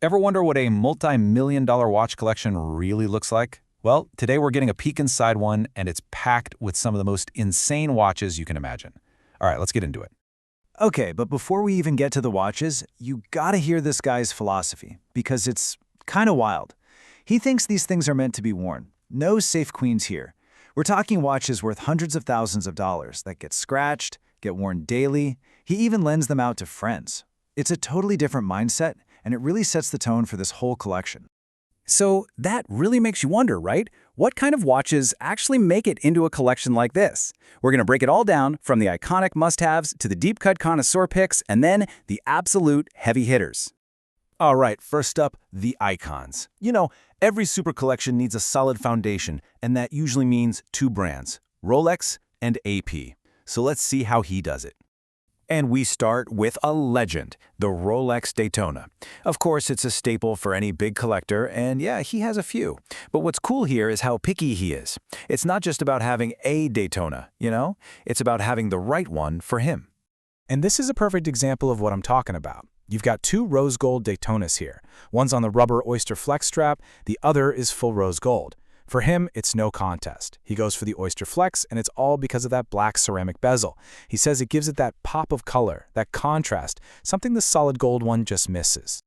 Ever wonder what a multi-million-dollar watch collection really looks like? Well, today we're getting a peek inside one, and it's packed with some of the most insane watches you can imagine. All right, let's get into it. Okay, but before we even get to the watches, you gotta hear this guy's philosophy, because it's kinda wild. He thinks these things are meant to be worn. No safe queens here. We're talking watches worth hundreds of thousands of dollars that get scratched, get worn daily. He even lends them out to friends. It's a totally different mindset, and it really sets the tone for this whole collection. So that really makes you wonder, right? What kind of watches actually make it into a collection like this? We're going to break it all down, from the iconic must-haves to the deep-cut connoisseur picks, and then the absolute heavy hitters. All right, first up, the icons. You know, every super collection needs a solid foundation, and that usually means two brands, Rolex and AP. So let's see how he does it. And we start with a legend, the Rolex Daytona. Of course, it's a staple for any big collector, and yeah, he has a few. But what's cool here is how picky he is. It's not just about having a Daytona, you know? It's about having the right one for him. And this is a perfect example of what I'm talking about. You've got two rose gold Daytonas here. One's on the rubber Oyster Flex strap, the other is full rose gold. For him, it's no contest. He goes for the Oyster Flex, and it's all because of that black ceramic bezel. He says it gives it that pop of color, that contrast, something the solid gold one just misses.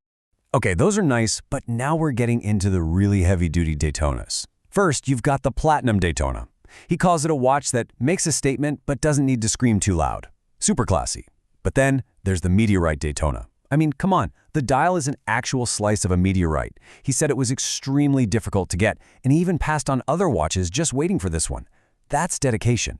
Okay, those are nice, but now we're getting into the really heavy-duty Daytonas. First, you've got the Platinum Daytona. He calls it a watch that makes a statement but doesn't need to scream too loud. Super classy. But then there's the Meteorite Daytona. I mean, come on, the dial is an actual slice of a meteorite. He said it was extremely difficult to get, and he even passed on other watches just waiting for this one. That's dedication.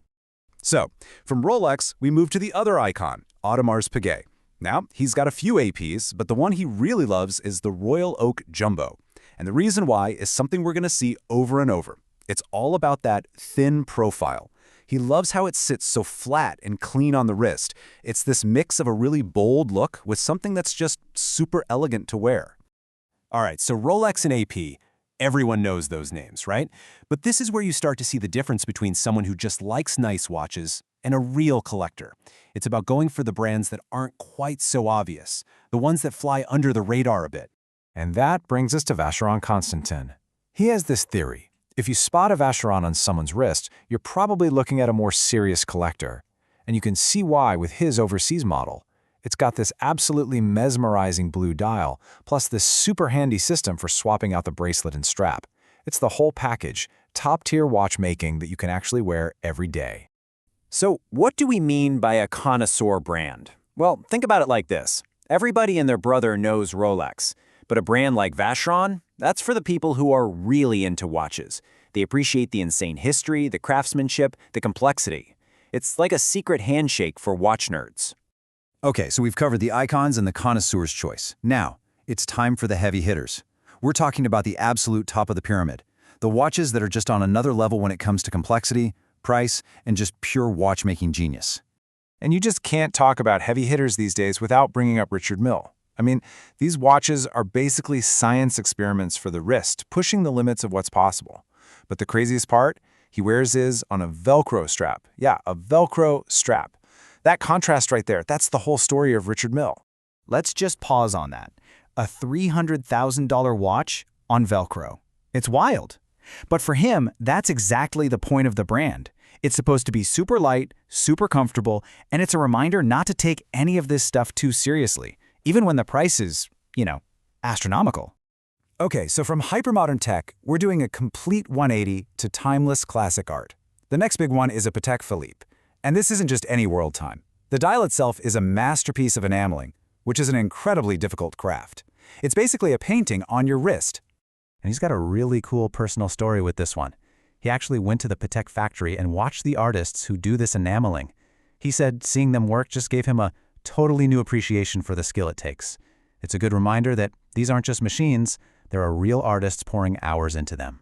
So, from Rolex, we move to the other icon, Audemars Piguet. Now, he's got a few APs, but the one he really loves is the Royal Oak Jumbo. And the reason why is something we're going to see over and over. It's all about that thin profile. He loves how it sits so flat and clean on the wrist. It's this mix of a really bold look with something that's just super elegant to wear. All right, so Rolex and AP, everyone knows those names, right? But this is where you start to see the difference between someone who just likes nice watches and a real collector. It's about going for the brands that aren't quite so obvious, the ones that fly under the radar a bit. And that brings us to Vacheron Constantin. He has this theory. If you spot a Vacheron on someone's wrist, you're probably looking at a more serious collector. And you can see why with his overseas model. It's got this absolutely mesmerizing blue dial, plus this super handy system for swapping out the bracelet and strap. It's the whole package, top-tier watchmaking that you can actually wear every day. So what do we mean by a connoisseur brand? Well, think about it like this. Everybody and their brother knows Rolex. But a brand like Vacheron, that's for the people who are really into watches. They appreciate the insane history, the craftsmanship, the complexity. It's like a secret handshake for watch nerds. Okay, so we've covered the icons and the connoisseur's choice. Now, it's time for the heavy hitters. We're talking about the absolute top of the pyramid. The watches that are just on another level when it comes to complexity, price, and just pure watchmaking genius. And you just can't talk about heavy hitters these days without bringing up Richard Mille. I mean, these watches are basically science experiments for the wrist, pushing the limits of what's possible. But the craziest part, he wears his on a Velcro strap. Yeah, a Velcro strap. That contrast right there, that's the whole story of Richard Mille. Let's just pause on that. A $300,000 watch on Velcro. It's wild. But for him, that's exactly the point of the brand. It's supposed to be super light, super comfortable, and it's a reminder not to take any of this stuff too seriously, even when the price is, astronomical. Okay, so from hypermodern tech, we're doing a complete 180 to timeless classic art. The next big one is a Patek Philippe. And this isn't just any world time. The dial itself is a masterpiece of enameling, which is an incredibly difficult craft. It's basically a painting on your wrist. And he's got a really cool personal story with this one. He actually went to the Patek factory and watched the artists who do this enameling. He said seeing them work just gave him a totally new appreciation for the skill it takes. It's a good reminder that these aren't just machines, there are real artists pouring hours into them.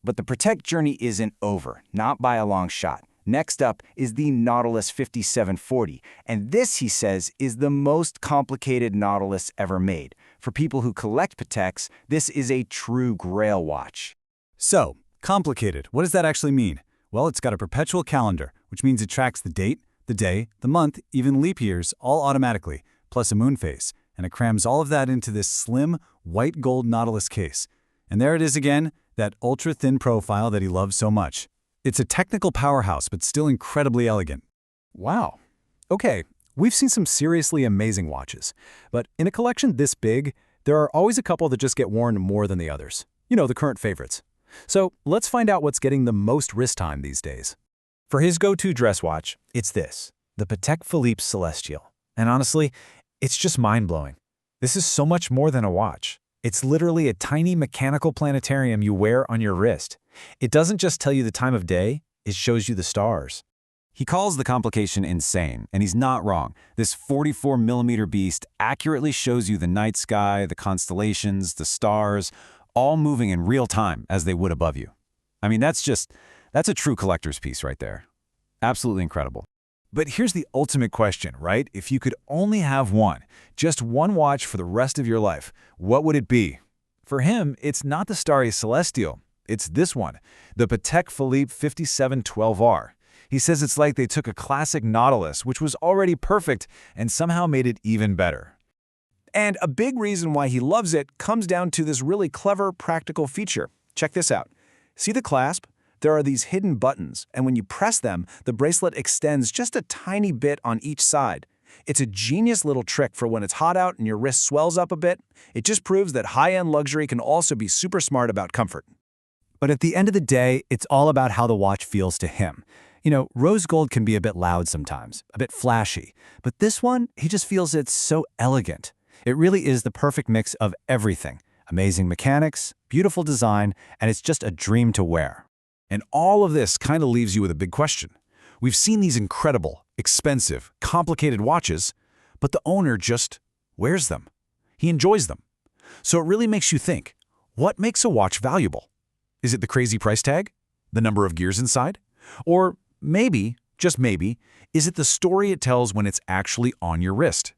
But the Patek journey isn't over, not by a long shot. Next up is the Nautilus 5740, and this, he says, is the most complicated Nautilus ever made. For people who collect Pateks, this is a true grail watch. So, complicated. What does that actually mean? Well, it's got a perpetual calendar, which means it tracks the date, the day, the month, even leap years, all automatically, plus a moon phase. and it crams all of that into this slim, white gold Nautilus case. And there it is again, that ultra-thin profile that he loves so much. It's a technical powerhouse, but still incredibly elegant. Wow. Okay, we've seen some seriously amazing watches, but in a collection this big, there are always a couple that just get worn more than the others. You know, the current favorites. So let's find out what's getting the most wrist time these days. For his go-to dress watch, it's this, the Patek Philippe Celestial. And honestly, it's just mind-blowing. This is so much more than a watch. It's literally a tiny mechanical planetarium you wear on your wrist. It doesn't just tell you the time of day, it shows you the stars. He calls the complication insane, and he's not wrong. This 44mm beast accurately shows you the night sky, the constellations, the stars, all moving in real time as they would above you. I mean, that's a true collector's piece right there. Absolutely incredible. But here's the ultimate question, right? If you could only have one, just one watch for the rest of your life, what would it be? For him, it's not the starry Celestial. It's this one, the Patek Philippe 5712R. He says it's like they took a classic Nautilus, which was already perfect, and somehow made it even better. And a big reason why he loves it comes down to this really clever, practical feature. Check this out. See the clasp? There are these hidden buttons, and when you press them, the bracelet extends just a tiny bit on each side. It's a genius little trick for when it's hot out and your wrist swells up a bit. It just proves that high-end luxury can also be super smart about comfort. But at the end of the day, it's all about how the watch feels to him. You know, rose gold can be a bit loud sometimes, a bit flashy, but this one, he just feels it's so elegant. It really is the perfect mix of everything. Amazing mechanics, beautiful design, and it's just a dream to wear. And all of this kind of leaves you with a big question. We've seen these incredible, expensive, complicated watches, but the owner just wears them. He enjoys them. So it really makes you think, what makes a watch valuable? Is it the crazy price tag? The number of gears inside? Or maybe, just maybe, is it the story it tells when it's actually on your wrist?